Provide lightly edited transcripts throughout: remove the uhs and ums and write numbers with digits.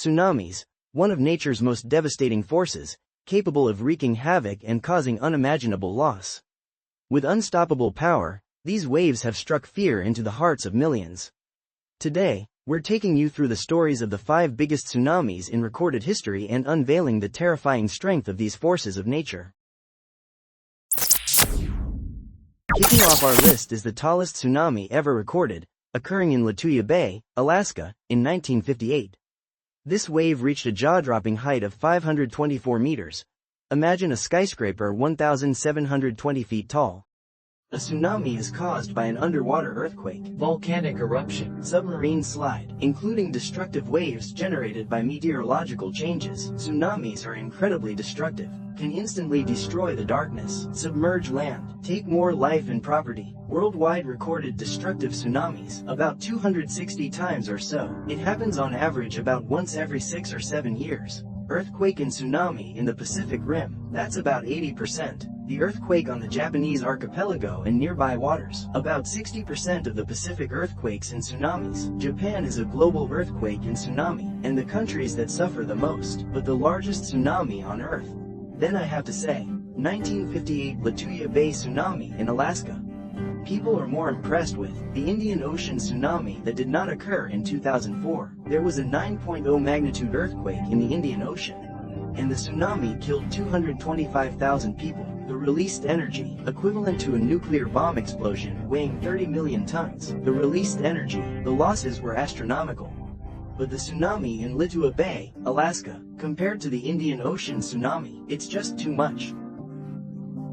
Tsunamis, one of nature's most devastating forces, capable of wreaking havoc and causing unimaginable loss. With unstoppable power, these waves have struck fear into the hearts of millions. Today, we're taking you through the stories of the 5 biggest tsunamis in recorded history and unveiling the terrifying strength of these forces of nature. Kicking off our list is the tallest tsunami ever recorded, occurring in Lituya Bay, Alaska, in 1958. This wave reached a jaw-dropping height of 524 meters. Imagine a skyscraper 1,720 feet tall. A tsunami is caused by an underwater earthquake, volcanic eruption, submarine slide, including destructive waves generated by meteorological changes. Tsunamis are incredibly destructive, can instantly destroy the darkness, submerge land, take more life and property. Worldwide recorded destructive tsunamis, about 260 times or so. It happens on average about once every 6 or 7 years. Earthquake and tsunami in the Pacific Rim, that's about 80%. The earthquake on the Japanese archipelago and nearby waters, about 60% of the Pacific earthquakes and tsunamis. Japan is a global earthquake and tsunami, and the countries that suffer the most, but the largest tsunami on Earth. Then I have to say, 1958 Lituya Bay tsunami in Alaska. People are more impressed with the Indian Ocean tsunami that did not occur in 2004. There was a 9.0 magnitude earthquake in the Indian Ocean, and the tsunami killed 225,000 people. The released energy, equivalent to a nuclear bomb explosion weighing 30 million tons. The released energy, the losses were astronomical. But the tsunami in Lituya Bay, Alaska, compared to the Indian Ocean tsunami, it's just too much.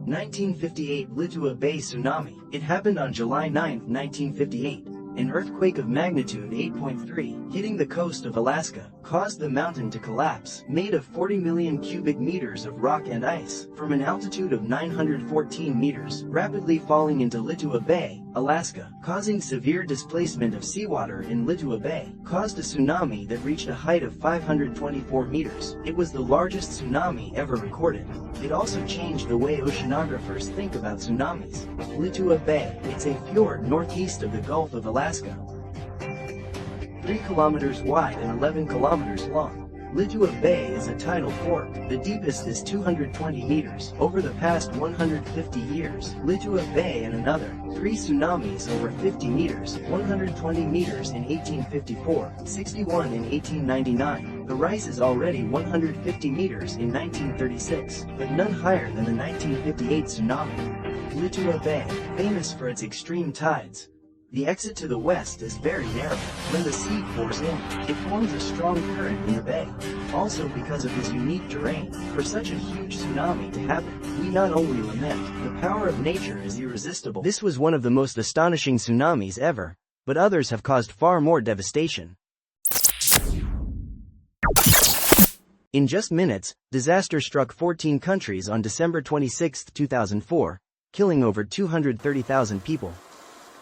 1958 Lituya Bay tsunami. It happened on July 9, 1958. An earthquake of magnitude 8.3, hitting the coast of Alaska, caused the mountain to collapse, made of 40 million cubic meters of rock and ice, from an altitude of 914 meters, rapidly falling into Lituya Bay, Alaska, causing severe displacement of seawater in Lituya Bay, caused a tsunami that reached a height of 524 meters. It was the largest tsunami ever recorded. It also changed the way oceanographers think about tsunamis. Lituya Bay, it's a fjord northeast of the Gulf of Alaska. 3 kilometers wide and 11 kilometers long. Lituya Bay is a tidal fork. The deepest is 220 meters. Over the past 150 years, Lituya Bay and another 3 tsunamis over 50 meters, 120 meters in 1854, 61 in 1899. The rise is already 150 meters in 1936, but none higher than the 1958 tsunami. Lituya Bay, famous for its extreme tides. The exit to the west is very narrow. When the sea pours in, it forms a strong current in the bay. Also because of its unique terrain, for such a huge tsunami to happen, we not only lament, the power of nature is irresistible. This was one of the most astonishing tsunamis ever, but others have caused far more devastation. In just minutes, disaster struck 14 countries on December 26, 2004, killing over 230,000 people.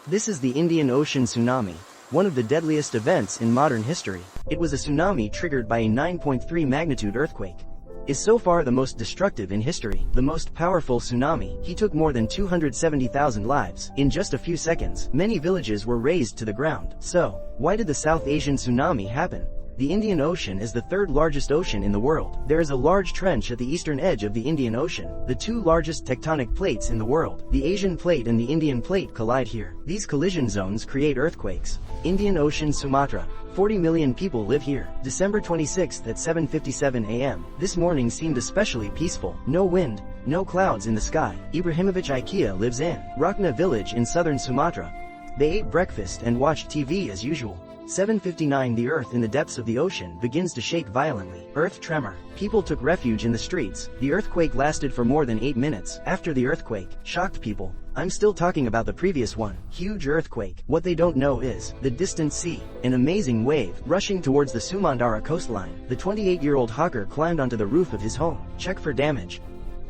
This is the Indian Ocean tsunami, one of the deadliest events in modern history. It was a tsunami triggered by a 9.3 magnitude earthquake. Is so far the most destructive in history. The most powerful tsunami. He took more than 270,000 lives. In just a few seconds, many villages were razed to the ground. So, why did the South Asian tsunami happen? The Indian Ocean is the 3rd largest ocean in the world. There is a large trench at the eastern edge of the Indian Ocean. The 2 largest tectonic plates in the world, the Asian plate and the Indian plate, collide here. These collision zones create earthquakes. Indian Ocean, Sumatra. 40 million people live here. December 26th at 7:57 a.m. This morning seemed especially peaceful. No wind, no clouds in the sky. Ibrahimovic Ikea lives in Rakna village in southern Sumatra. They ate breakfast and watched TV as usual. 7:59 The earth in the depths of the ocean begins to shake violently. Earth tremor. People took refuge in the streets. The earthquake lasted for more than 8 minutes. After the earthquake, shocked people. I'm still talking about the previous one. Huge earthquake. What they don't know is the distant sea. An amazing wave rushing towards the Sumandara coastline. The 28-year-old hawker climbed onto the roof of his home. Check for damage.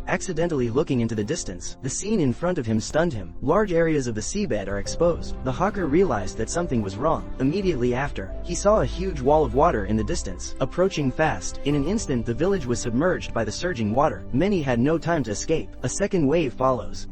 Accidentally looking into the distance, the scene in front of him stunned him. Large areas of the seabed are exposed. The hawker realized that something was wrong. Immediately after, he saw a huge wall of water in the distance, approaching fast. In an instant the village was submerged by the surging water. Many had no time to escape. A second wave follows.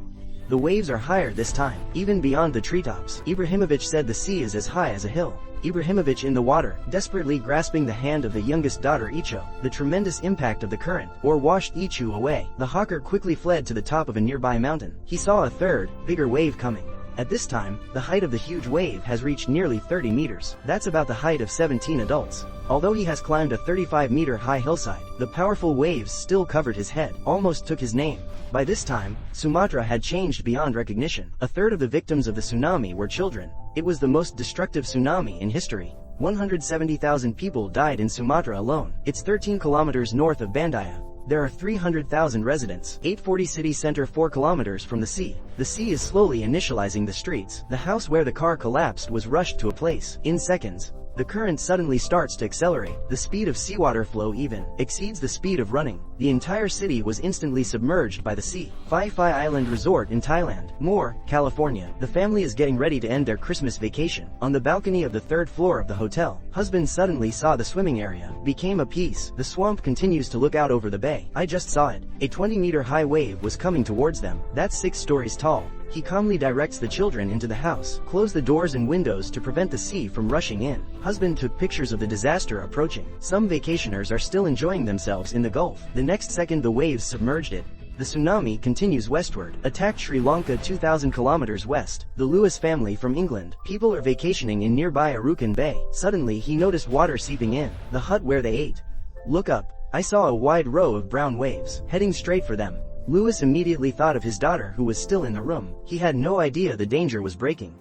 The waves are higher this time, even beyond the treetops. Ibrahimovic said the sea is as high as a hill. Ibrahimovic in the water, desperately grasping the hand of the youngest daughter Icho. The tremendous impact of the current, washed Ichu away. The hawker quickly fled to the top of a nearby mountain. He saw a third, bigger wave coming. At this time, the height of the huge wave has reached nearly 30 meters. That's about the height of 17 adults. Although he has climbed a 35-meter high hillside, the powerful waves still covered his head, almost took his name. By this time, Sumatra had changed beyond recognition. A third of the victims of the tsunami were children. It was the most destructive tsunami in history. 170,000 people died in Sumatra alone. It's 13 kilometers north of Bandaya. There are 300,000 residents. 840 city center 4 kilometers from the sea. The sea is slowly initializing the streets. The house where the car collapsed was rushed to a place. In seconds, the current suddenly starts to accelerate. The speed of seawater flow even exceeds the speed of running. The entire city was instantly submerged by the sea. Phi Phi Island Resort in Thailand. More, California. The family is getting ready to end their Christmas vacation. On the balcony of the 3rd floor of the hotel, husband suddenly saw the swimming area. Became a piece. The swamp continues to look out over the bay. I just saw it. A 20-meter high wave was coming towards them. That's 6 stories tall. He calmly directs the children into the house. Close the doors and windows to prevent the sea from rushing in. Husband took pictures of the disaster approaching. Some vacationers are still enjoying themselves in the Gulf. The next second the waves submerged it. The tsunami continues westward, attacked Sri Lanka 2,000 kilometers west. The Lewis family from England. People are vacationing in nearby Arukan Bay. Suddenly he noticed water seeping in the hut where they ate. Look up. I saw a wide row of brown waves, heading straight for them. Lewis immediately thought of his daughter who was still in the room. He had no idea the danger was breaking.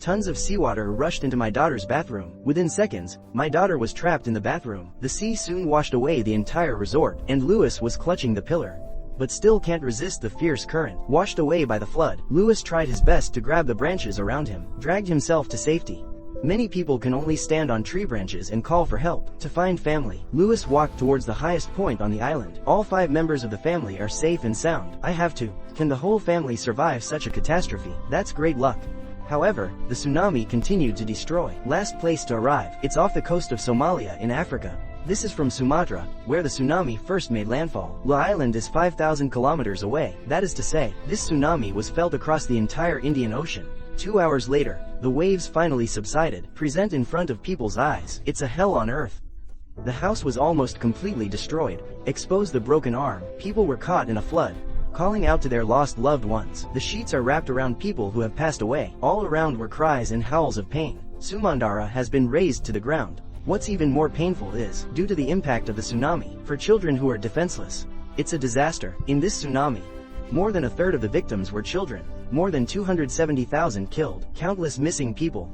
Tons of seawater rushed into my daughter's bathroom. Within seconds, my daughter was trapped in the bathroom. The sea soon washed away the entire resort, and Lewis was clutching the pillar, but still can't resist the fierce current. Washed away by the flood, Lewis tried his best to grab the branches around him, dragged himself to safety. Many people can only stand on tree branches and call for help. To find family, Lewis walked towards the highest point on the island. All 5 members of the family are safe and sound. I have to. Can the whole family survive such a catastrophe? That's great luck. However, the tsunami continued to destroy. Last place to arrive, it's off the coast of Somalia in Africa. This is from Sumatra, where the tsunami first made landfall. La Island is 5,000 kilometers away. That is to say, this tsunami was felt across the entire Indian Ocean. 2 hours later, the waves finally subsided, present in front of people's eyes. It's a hell on earth. The house was almost completely destroyed. Exposed the broken arm. People were caught in a flood, calling out to their lost loved ones. The sheets are wrapped around people who have passed away. All around were cries and howls of pain. Sumandara has been razed to the ground. What's even more painful is, due to the impact of the tsunami, for children who are defenseless. It's a disaster. In this tsunami, more than a third of the victims were children. More than 270,000 killed. Countless missing people.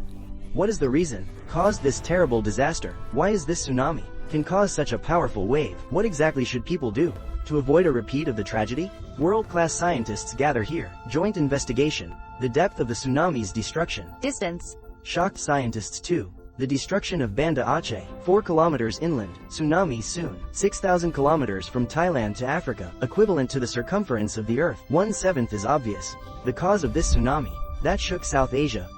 What is the reason? Caused this terrible disaster? Why is this tsunami can cause such a powerful wave? What exactly should people do to avoid a repeat of the tragedy? World-class scientists gather here. Joint investigation. The depth of the tsunami's destruction. Distance. Shocked scientists too. The destruction of Banda Aceh, 4 kilometers inland. Tsunami soon. 6,000 kilometers from Thailand to Africa, equivalent to the circumference of the Earth. 1/7 is obvious. The cause of this tsunami that shook South Asia.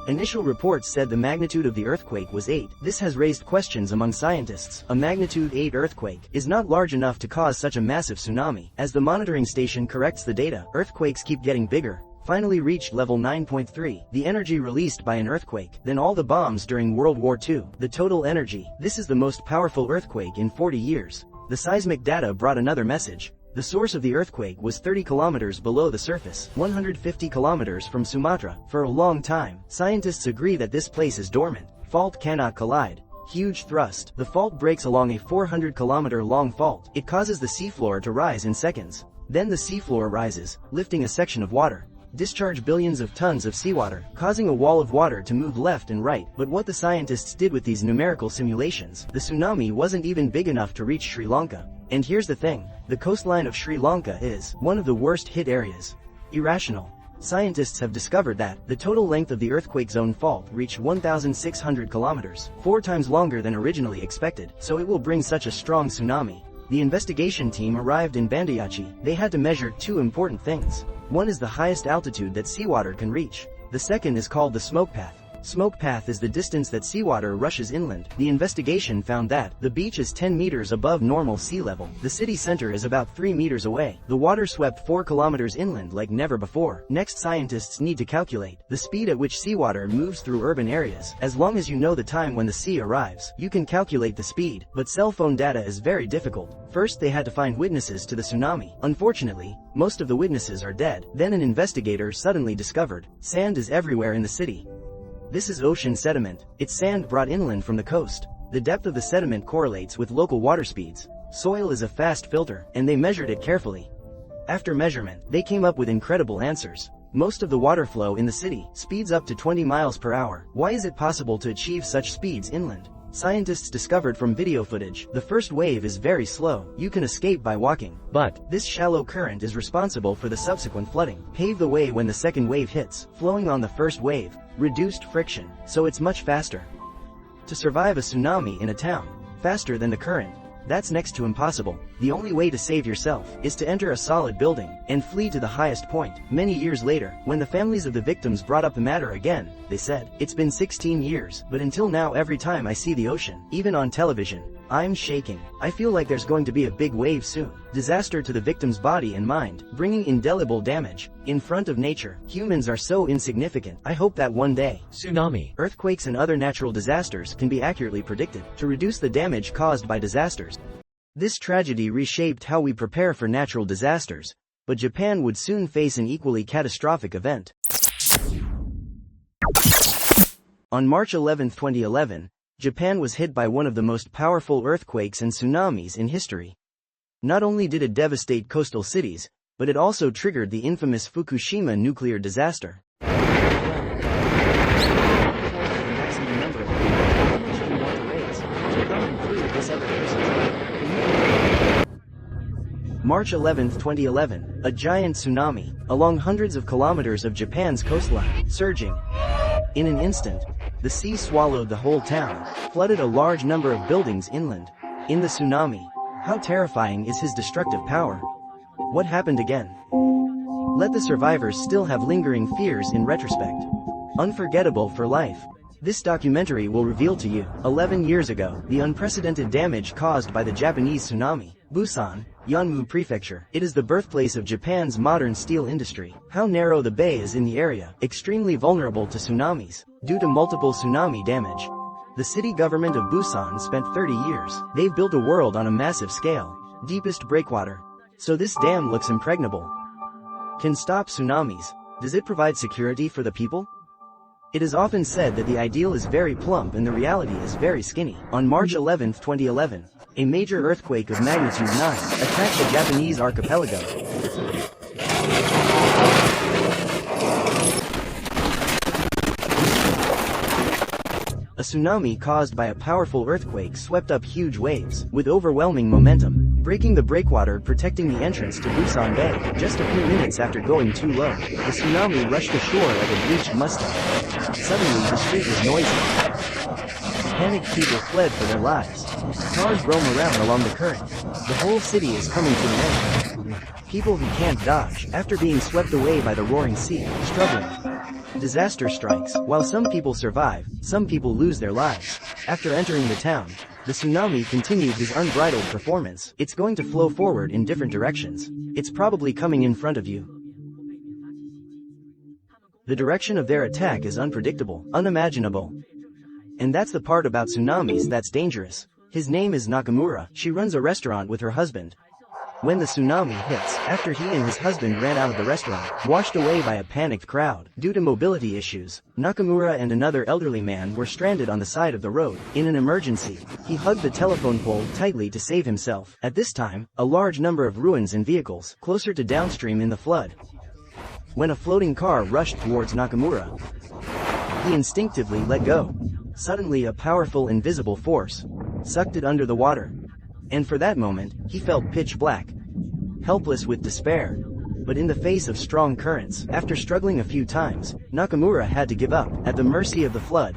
Initial reports said the magnitude of the earthquake was 8. This has raised questions among scientists. A magnitude 8 earthquake is not large enough to cause such a massive tsunami. As the monitoring station corrects the data, earthquakes keep getting bigger. Finally reached level 9.3, the energy released by an earthquake, then all the bombs during World War II. The total energy. This is the most powerful earthquake in 40 years. The seismic data brought another message. The source of the earthquake was 30 kilometers below the surface, 150 kilometers from Sumatra. For a long time, scientists agree that this place is dormant. Fault cannot collide. Huge thrust. The fault breaks along a 400-kilometer long fault. It causes the seafloor to rise in seconds. Then the seafloor rises, lifting a section of water. Discharge billions of tons of seawater, causing a wall of water to move left and right. But what the scientists did with these numerical simulations, the tsunami wasn't even big enough to reach Sri Lanka. And here's the thing, the coastline of Sri Lanka is one of the worst hit areas. Irrational. Scientists have discovered that the total length of the earthquake zone fault reached 1,600 kilometers, 4 times longer than originally expected, so it will bring such a strong tsunami. The investigation team arrived in Bandayachi. They had to measure 2 important things. One is the highest altitude that seawater can reach. The second is called the smoke path. Smoke path is the distance that seawater rushes inland. The investigation found that the beach is 10 meters above normal sea level. The city center is about 3 meters away. The water swept 4 kilometers inland like never before. Next, scientists need to calculate the speed at which seawater moves through urban areas. As long as you know the time when the sea arrives, you can calculate the speed, but cell phone data is very difficult. First, they had to find witnesses to the tsunami. Unfortunately, most of the witnesses are dead. Then an investigator suddenly discovered sand is everywhere in the city. This is ocean sediment. It's sand brought inland from the coast. The depth of the sediment correlates with local water speeds. Soil is a fast filter, and they measured it carefully. After measurement, they came up with incredible answers. Most of the water flow in the city speeds up to 20 miles per hour. Why is it possible to achieve such speeds inland? Scientists discovered from video footage, the first wave is very slow. You can escape by walking. But this shallow current is responsible for the subsequent flooding. Pave the way when the second wave hits, flowing on the first wave. Reduced friction, so it's much faster. To survive a tsunami in a town, faster than the current, that's next to impossible. The only way to save yourself is to enter a solid building and flee to the highest point. Many years later, when the families of the victims brought up the matter again, they said, "It's been 16 years, but until now every time I see the ocean, even on television, I'm shaking. I feel like there's going to be a big wave soon." Disaster to the victim's body and mind, bringing indelible damage. In front of nature, humans are so insignificant. I hope that one day, tsunami, earthquakes and other natural disasters can be accurately predicted to reduce the damage caused by disasters. This tragedy reshaped how we prepare for natural disasters, but Japan would soon face an equally catastrophic event. On March 11, 2011, Japan was hit by one of the most powerful earthquakes and tsunamis in history. Not only did it devastate coastal cities, but it also triggered the infamous Fukushima nuclear disaster. March 11, 2011, a giant tsunami, along hundreds of kilometers of Japan's coastline, surging. In an instant, the sea swallowed the whole town, flooded a large number of buildings inland. In the tsunami, how terrifying is his destructive power? What happened again? Let the survivors still have lingering fears in retrospect. Unforgettable for life. This documentary will reveal to you, 11 years ago, the unprecedented damage caused by the Japanese tsunami. Busan, Yeonmu Prefecture. It is the birthplace of Japan's modern steel industry. How narrow the bay is in the area, extremely vulnerable to tsunamis, due to multiple tsunami damage. The city government of Busan spent 30 years. They've built a world on a massive scale. Deepest breakwater. So this dam looks impregnable. Can stop tsunamis. Does it provide security for the people? It is often said that the ideal is very plump and the reality is very skinny. On March 11, 2011, a major earthquake of magnitude 9 attacked the Japanese archipelago. A tsunami caused by a powerful earthquake swept up huge waves, with overwhelming momentum, breaking the breakwater protecting the entrance to Busan Bay. Just a few minutes after going too low, the tsunami rushed ashore like a bleached Mustang. Suddenly the street was noisy. Panicked people fled for their lives. Cars roam around along the current. The whole city is coming to an end. People who can't dodge, after being swept away by the roaring sea, struggling. Disaster strikes. While some people survive, some people lose their lives. After entering the town, the tsunami continued his unbridled performance. It's going to flow forward in different directions. It's probably coming in front of you. The direction of their attack is unpredictable, unimaginable. And that's the part about tsunamis that's dangerous. His name is Nakamura. She runs a restaurant with her husband. When the tsunami hits, after he and his husband ran out of the restaurant, washed away by a panicked crowd, due to mobility issues, Nakamura and another elderly man were stranded on the side of the road. In an emergency, he hugged the telephone pole tightly to save himself. At this time, a large number of ruins and vehicles, closer to downstream in the flood. When a floating car rushed towards Nakamura, he instinctively let go. Suddenly a powerful invisible force sucked it under the water. And for that moment, he felt pitch black, helpless with despair. But in the face of strong currents, after struggling a few times, Nakamura had to give up, at the mercy of the flood.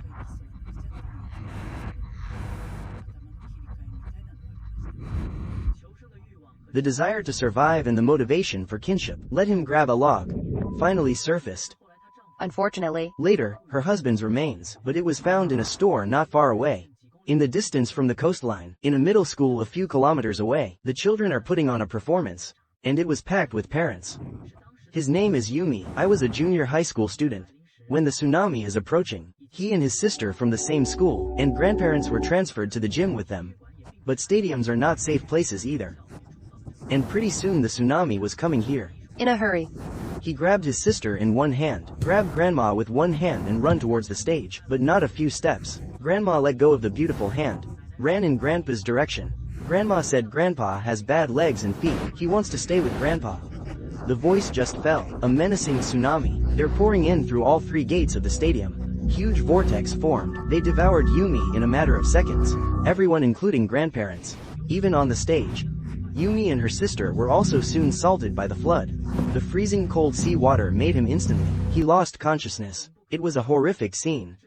The desire to survive and the motivation for kinship let him grab a log. Finally surfaced. unfortunately. Later, her husband's remains, but it was found in a store not far away. In the distance from the coastline, in a middle school a few kilometers away, the children are putting on a performance. And it was packed with parents. His name is Yumi. I was a junior high school student. When the tsunami is approaching, he and his sister from the same school, and grandparents were transferred to the gym with them. But stadiums are not safe places either. And pretty soon the tsunami was coming here. In a hurry. He grabbed his sister in one hand, grabbed grandma with one hand and run towards the stage, but not a few steps. Grandma let go of the beautiful hand, ran in grandpa's direction. Grandma said grandpa has bad legs and feet, he wants to stay with grandpa. The voice just fell, a menacing tsunami. They're pouring in through all three gates of the stadium. Huge vortex formed, they devoured Yumi in a matter of seconds. Everyone including grandparents. Even on the stage. Yumi and her sister were also soon salted by the flood. The freezing cold sea water made him instantly. He lost consciousness. It was a horrific scene.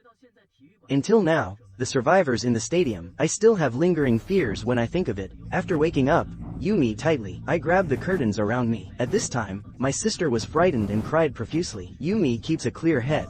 Until now, the survivors in the stadium, I still have lingering fears when I think of it. After waking up, Yumi tightly, I grabbed the curtains around me. At this time, my sister was frightened and cried profusely. Yumi keeps a clear head.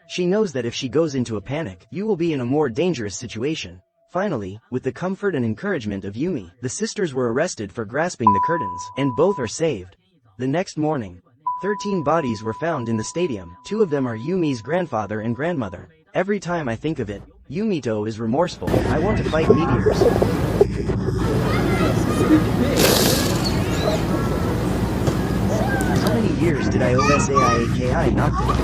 She knows that if she goes into a panic, you will be in a more dangerous situation. Finally, with the comfort and encouragement of Yumi, the sisters were arrested for grasping the curtains, and both are saved. The next morning, 13 bodies were found in the stadium. 2 of them are Yumi's grandfather and grandmother. Every time I think of it, Yumito is remorseful. I want to fight meteors. How many years did IOSAIAKI knock it?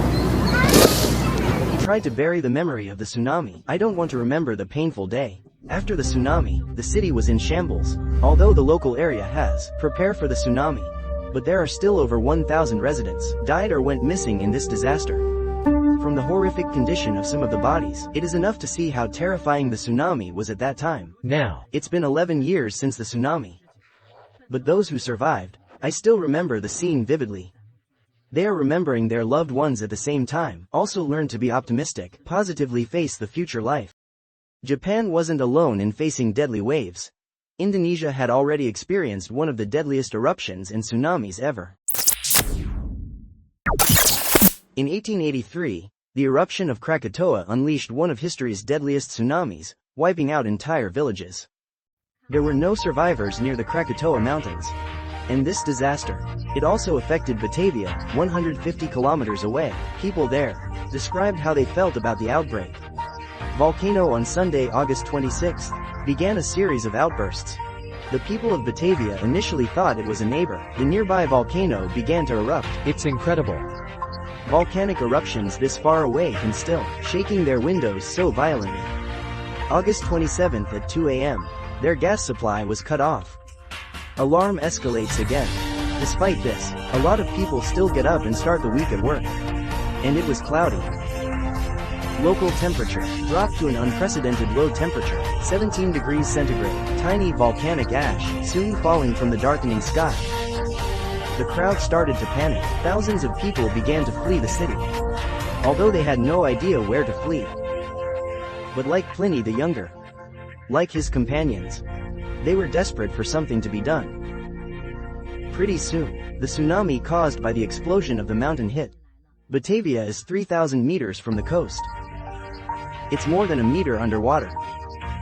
He tried to bury the memory of the tsunami. I don't want to remember the painful day. After the tsunami, the city was in shambles. Although the local area has prepared for the tsunami, but there are still over 1,000 residents died or went missing in this disaster. From the horrific condition of some of the bodies, it is enough to see how terrifying the tsunami was at that time. Now, it's been 11 years since the tsunami. But those who survived, I still remember the scene vividly. They are remembering their loved ones at the same time, also learn to be optimistic, positively face the future life. Japan wasn't alone in facing deadly waves. Indonesia had already experienced one of the deadliest eruptions and tsunamis ever. In 1883, the eruption of Krakatoa unleashed one of history's deadliest tsunamis, wiping out entire villages. There were no survivors near the Krakatoa mountains. And this disaster, it also affected Batavia, 150 kilometers away. People there described how they felt about the outbreak. Volcano on Sunday, August 26, began a series of outbursts. The people of Batavia initially thought it was a neighbor. The nearby volcano began to erupt. It's incredible. Volcanic eruptions this far away can still shaking their windows so violently. August 27th at 2 a.m., their gas supply was cut off. Alarm escalates again. Despite this, a lot of people still get up and start the week at work. And it was cloudy. Local temperature dropped to an unprecedented low temperature, 17 degrees centigrade. Tiny volcanic ash soon falling from the darkening sky. The crowd started to panic. Thousands of people began to flee the city, although they had no idea where to flee. But like Pliny the Younger, like his companions, they were desperate for something to be done. Pretty soon, the tsunami caused by the explosion of the mountain hit. Batavia is 3,000 meters from the coast. It's more than a meter underwater.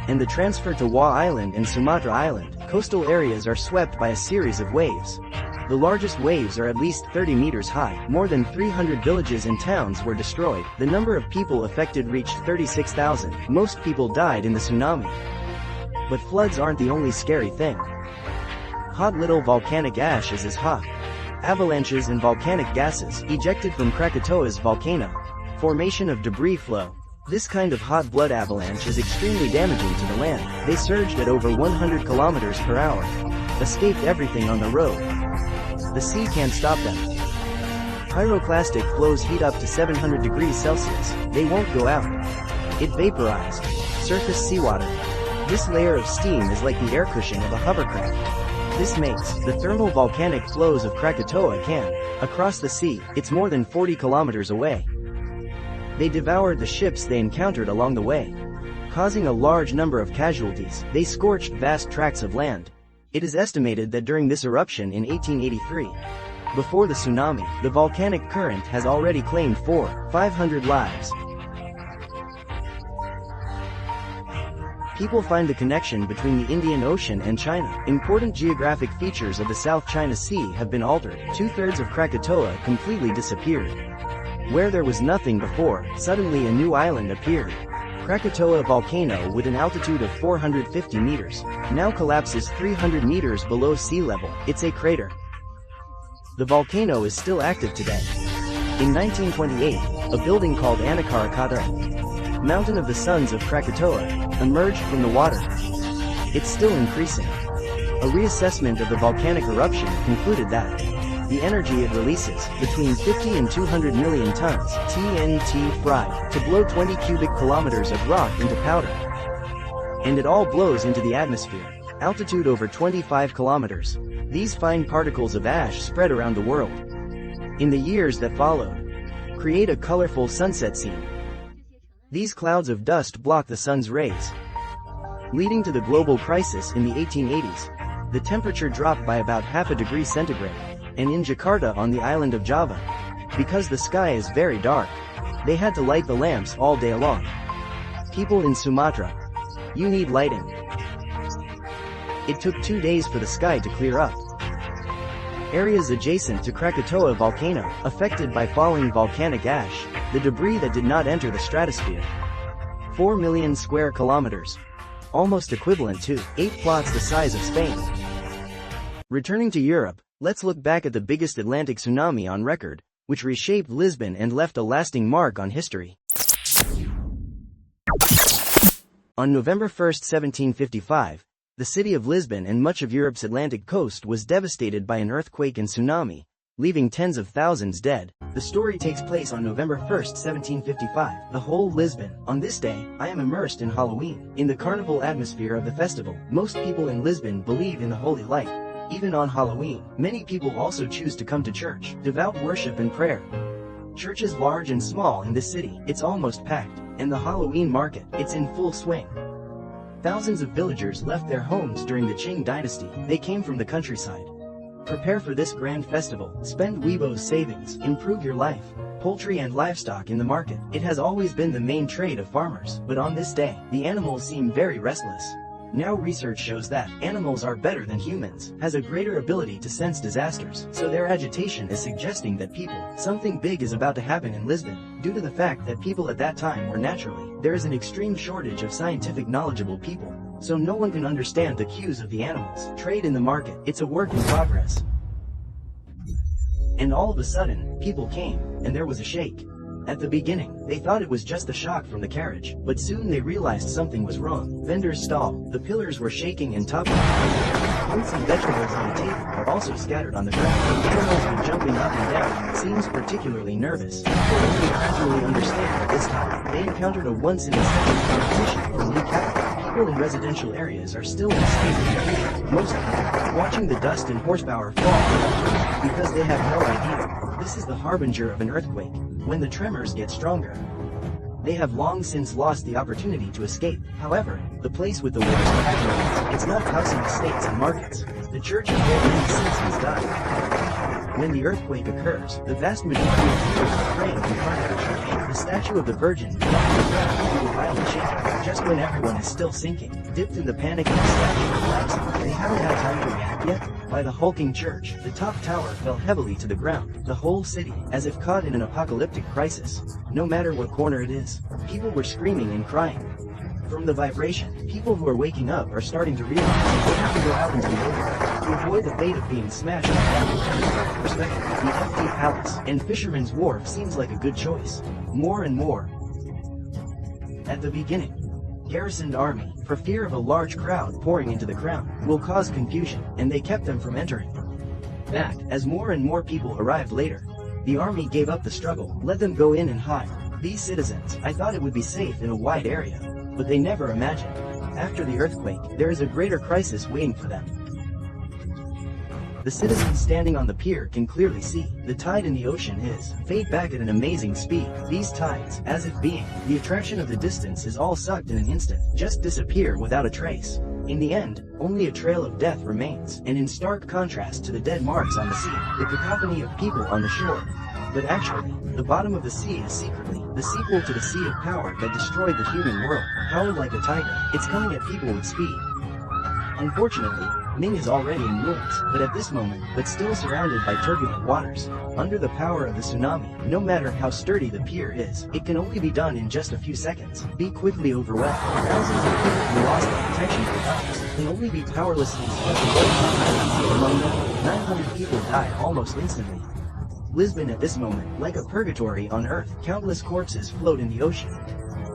And the transfer to Wa Island and Sumatra Island, coastal areas are swept by a series of waves. The largest waves are at least 30 meters high. More than 300 villages and towns were destroyed. The number of people affected reached 36,000. Most people died in the tsunami. But floods aren't the only scary thing. Hot little volcanic ash is as hot. Avalanches and volcanic gases ejected from Krakatoa's volcano. Formation of debris flow. This kind of hot blood avalanche is extremely damaging to the land. They surged at over 100 kilometers per hour. Escaped everything on the road. The sea can't stop them. Pyroclastic flows heat up to 700 degrees Celsius. They won't go out. It vaporized. Surface seawater. This layer of steam is like the air cushion of a hovercraft. This makes the thermal volcanic flows of Krakatoa can across the sea. It's more than 40 kilometers away. They devoured the ships they encountered along the way, causing a large number of casualties. They scorched vast tracts of land. It is estimated that during this eruption in 1883, Before the tsunami, the volcanic current has already claimed 500 lives. People find the connection between the Indian Ocean and China. Important geographic features of the South China Sea have been altered. 2/3 of Krakatoa completely disappeared. Where there was nothing before, suddenly a new island appeared. Krakatoa volcano, with an altitude of 450 meters, now collapses 300 meters below sea level. It's a crater. The volcano is still active today. In 1928, a building called Krakatoa, Mountain of the Sons of Krakatoa, emerged from the water. It's still increasing. A reassessment of the volcanic eruption concluded that the energy it releases, between 50 and 200 million tons TNT fried, to blow 20 cubic kilometers of rock into powder. And it all blows into the atmosphere. Altitude over 25 kilometers. These fine particles of ash spread around the world. In the years that followed, create a colorful sunset scene. These clouds of dust block the sun's rays, leading to the global crisis in the 1880s. The temperature dropped by about half a degree centigrade, and in Jakarta on the island of Java, because the sky is very dark, they had to light the lamps all day long. People in Sumatra, you need lighting. It took 2 days for the sky to clear up. Areas adjacent to Krakatoa volcano, affected by falling volcanic ash, the debris that did not enter the stratosphere. 4 million square kilometers. Almost equivalent to 8 plots the size of Spain. Returning to Europe, let's look back at the biggest Atlantic tsunami on record, which reshaped Lisbon and left a lasting mark on history. On November 1, 1755, the city of Lisbon and much of Europe's Atlantic coast was devastated by an earthquake and tsunami, leaving tens of thousands dead. The story takes place on November 1, 1755. The whole Lisbon. On this day, I am immersed in Halloween, in the carnival atmosphere of the festival. Most people in Lisbon believe in the holy light. Even on Halloween, many people also choose to come to church, devout worship and prayer. Churches large and small in this city, it's almost packed. And the Halloween market, it's in full swing. Thousands of villagers left their homes during the Qing dynasty. They came from the countryside. Prepare for this grand festival. Spend Weibo's savings. Improve your life. Poultry and livestock in the market. It has always been the main trade of farmers, but on this day, the animals seem very restless. Now research shows that animals are better than humans, has a greater ability to sense disasters, so their agitation is suggesting that something big is about to happen in Lisbon. Due to the fact that people at that time were naturally, there is an extreme shortage of scientific knowledgeable people, so no one can understand the cues of the animals. Trade in the market, it's a work in progress. And all of a sudden, people came, and there was a shake. At the beginning, they thought it was just the shock from the carriage, but soon they realized something was wrong. Vendors stalled, the pillars were shaking and toppling. Fruits and vegetables on the table were also scattered on the ground. Animals were jumping up and down. It seems particularly nervous. People only gradually understand at this time. They encountered a once-in-a-century competition for new capital. People in residential areas are still in a state of confusion. Most of them, watching the dust and horsepower fall, because they have no idea. This is the harbinger of an earthquake. When the tremors get stronger, they have long since lost the opportunity to escape. However, the place with the worst casualties, it's not housing estates and markets. The church is where many citizens die. When the earthquake occurs, the vast majority of people are praying in front of the church. The statue of the Virgin drops to the ground due to violent shaking, just when everyone is still sinking. Dipped in the panic and the statue collapsing. They haven't had time to react yet. By the hulking church, the top tower fell heavily to the ground. The whole city, as if caught in an apocalyptic crisis. No matter what corner it is, people were screaming and crying. From the vibration, people who are waking up are starting to realize they have to go out into the open to avoid the fate of being smashed down. Perspective, the empty palace and Fisherman's Wharf seems like a good choice. More and more. At the beginning, garrisoned army, for fear of a large crowd pouring into the crown, will cause confusion, and they kept them from entering. Back, as more and more people arrived later, the army gave up the struggle, let them go in and hide. These citizens, I thought it would be safe in a wide area, but they never imagined. After the earthquake, there is a greater crisis waiting for them. The citizens standing on the pier can clearly see the tide in the ocean fade back at an amazing speed. These tides, as if being the attraction of the distance, is all sucked in an instant, just disappear without a trace. In the end, only a trail of death remains, and in stark contrast to the dead marks on the sea, the cacophony of people on the shore. But actually, the bottom of the sea is secretly the sequel to the sea of power that destroyed the human world. Howled like a tiger, it's coming at people with speed. Unfortunately, Ming is already in ruins, but at this moment, but still surrounded by turbulent waters. Under the power of the tsunami, no matter how sturdy the pier is, it can only be done in just a few seconds. Be quickly overwhelmed. Thousands of people who lost the protection for helps can only be powerlessly swept away. Among them, 900 people die almost instantly. Lisbon at this moment, like a purgatory on Earth, countless corpses float in the ocean.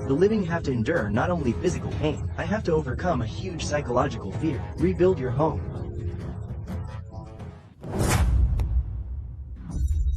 The living have to endure not only physical pain, I have to overcome a huge psychological fear. Rebuild your home.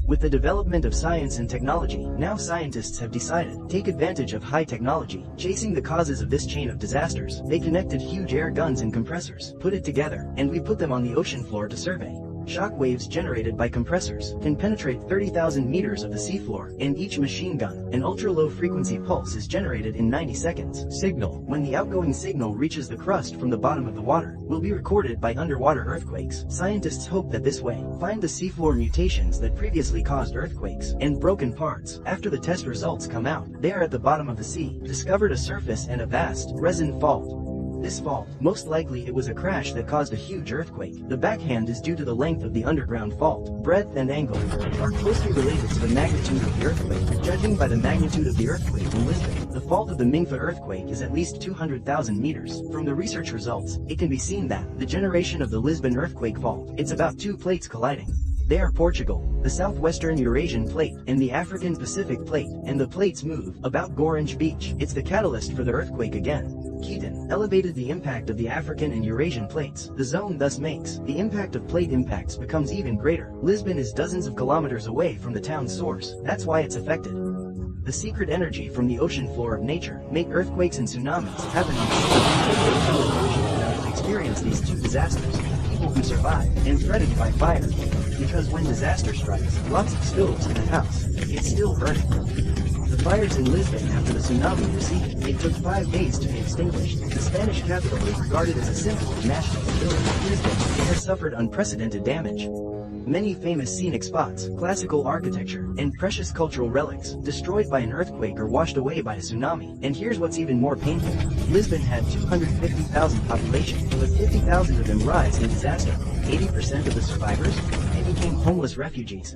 With the development of science and technology, now scientists have decided to take advantage of high technology, chasing the causes of this chain of disasters. They connected huge air guns and compressors, put it together, and we put them on the ocean floor to survey. Shock waves generated by compressors can penetrate 30,000 meters of the seafloor, and each machine gun, an ultra-low frequency pulse is generated in 90 seconds. Signal, when the outgoing signal reaches the crust from the bottom of the water, will be recorded by underwater earthquakes. Scientists hope that this way, find the seafloor mutations that previously caused earthquakes, and broken parts. After the test results come out, they are at the bottom of the sea, discovered a surface and a vast, resin fault. This fault, most likely it was a crash that caused a huge earthquake. The backhand is due to the length of the underground fault. Breadth and angle are closely related to the magnitude of the earthquake. Judging by the magnitude of the earthquake in Lisbon, the fault of the Mingfa earthquake is at least 200,000 meters. From the research results, it can be seen that the generation of the Lisbon earthquake fault, it's about two plates colliding. They are Portugal, the southwestern Eurasian plate, and the African Pacific plate, and the plates move about Gorange Beach. It's the catalyst for the earthquake again. Keaton elevated the impact of the African and Eurasian plates. The zone thus makes the impact of plate impacts becomes even greater. Lisbon is dozens of kilometers away from the town's source. That's why it's affected. The secret energy from the ocean floor of nature make earthquakes and tsunamis happen in the ocean. Experience these two disasters. People who survive and threatened by fire. Because when disaster strikes, lots of stoves in the house. It's still burning. The fires in Lisbon after the tsunami receded. It took 5 days to be extinguished. The Spanish capital is regarded as a symbol of national stability. Lisbon has suffered unprecedented damage. Many famous scenic spots, classical architecture, and precious cultural relics, destroyed by an earthquake or washed away by a tsunami. And here's what's even more painful. Lisbon had 250,000 population, but 50,000 of them rise in disaster. 80% of the survivors, they became homeless refugees.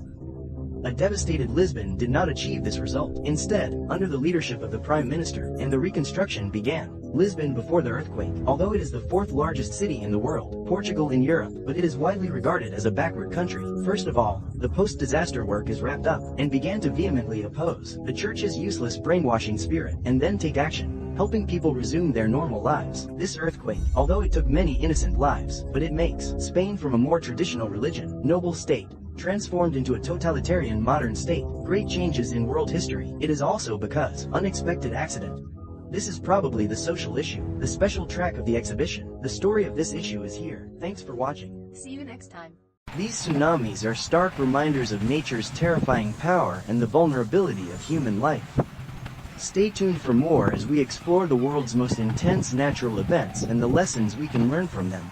A devastated Lisbon did not achieve this result. Instead, under the leadership of the Prime Minister, and the reconstruction began. Lisbon before the earthquake, although it is the 4th largest city in the world, Portugal in Europe, but it is widely regarded as a backward country. First of all, the post-disaster work is wrapped up, and began to vehemently oppose the church's useless brainwashing spirit, and then take action, helping people resume their normal lives. This earthquake, although it took many innocent lives, but it makes Spain from a more traditional religion, noble state, transformed into a totalitarian modern state. Great changes in world history. It is also because unexpected accident. This is probably the social issue, the special track of the exhibition. The story of this issue is here. Thanks for watching. See you next time. These tsunamis are stark reminders of nature's terrifying power and the vulnerability of human life. Stay tuned for more as we explore the world's most intense natural events and the lessons we can learn from them.